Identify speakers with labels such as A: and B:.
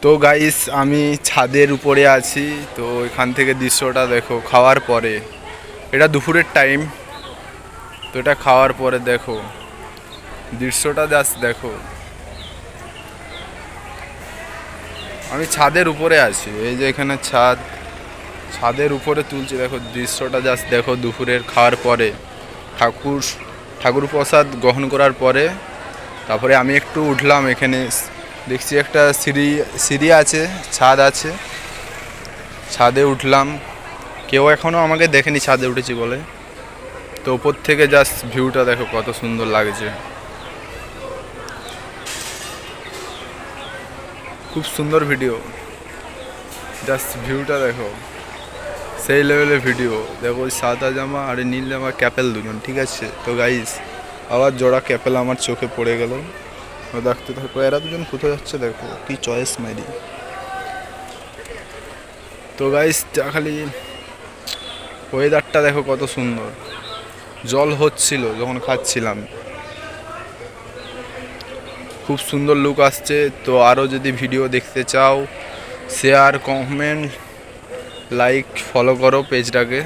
A: তো গাইস আমি ছাদের উপরে আছি। তো এখান থেকে দৃশ্যটা দেখো খাওয়ার পরে, এটা দুপুরের টাইম। তো এটা খাওয়ার পরে দেখো দৃশ্যটা জাস্ট দেখো। আমি ছাদের উপরে আছি, এই যে এখানে ছাদের উপরে তুলছি, দেখো দৃশ্যটা জাস্ট দেখো। দুপুরের খাওয়ার পরে ঠাকুর প্রসাদ গ্রহণ করার পরে তারপরে আমি একটু উঠলাম। এখানে দেখছি একটা সিঁড়ি আছে, ছাদ আছে, ছাদে উঠলাম। কেউ এখনও আমাকে দেখেনি ছাদে উঠেছি বলে। তো ওপর থেকে জাস্ট ভিউটা দেখো কত সুন্দর লাগছে, খুব সুন্দর ভিডিও। জাস্ট ভিউটা দেখো, সেই লেভেলের ভিডিও দেখো। সাদা জামা আর নীল জামা ক্যাপেল দুজন, ঠিক আছে। তো গাইস আবার জোড়া ক্যাপেল আমার চোখে পড়ে গেল। দেখতে থাকো, এরা দুজন কোথায় যাচ্ছে দেখো, কি চয়েস মাইরি। তো গাইস খালি ওয়েদারটা দেখো কত সুন্দর। জল হচ্ছিল যখন খাচ্ছিলাম, খুব সুন্দর লুক আসছে। তো আরও যদি ভিডিও দেখতে চাও, শেয়ার, কমেন্ট, লাইক, ফলো করো পেজটাকে।